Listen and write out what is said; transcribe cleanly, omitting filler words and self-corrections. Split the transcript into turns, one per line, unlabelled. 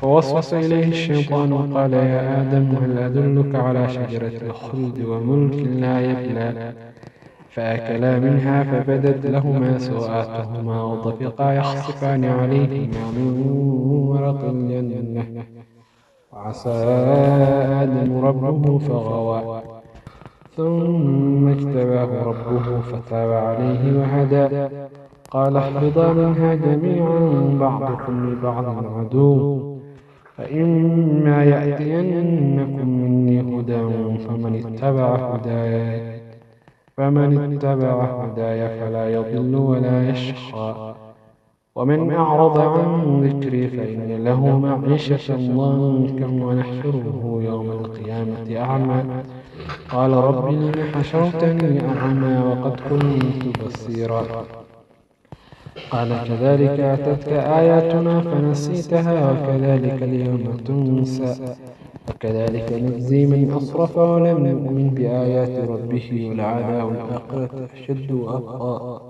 فوسوس إليه الشيطان وقال يا آدم هل أدلك على شجرة الخلد وملك لا يبلى فأكلا منها فبدت لهما سوآتهما وطفقا يخصفان عليهما من ورق الجنة وعصى آدم ربه فغوى ثم اجتباه ربه فتاب عليه وهدى قال اهبطا منها جميعا بعضكم لبعض عدو فإما يأتينكم مني هدى فمن اتبع هداي فلا يضل ولا يشقى ومن أعرض عن ذكري فإن له معيشة ضنكا ونحشره يوم القيامة أعمى قال رب لم حشرتني أعمى وقد كنت بصيرا قال كذلك أتتك آياتنا فنسيتها وكذلك اليوم تنسى وكذلك نجزي من أسرف ولم يؤمن بآيات ربه ولعذاب الآخرة أشد وأبقى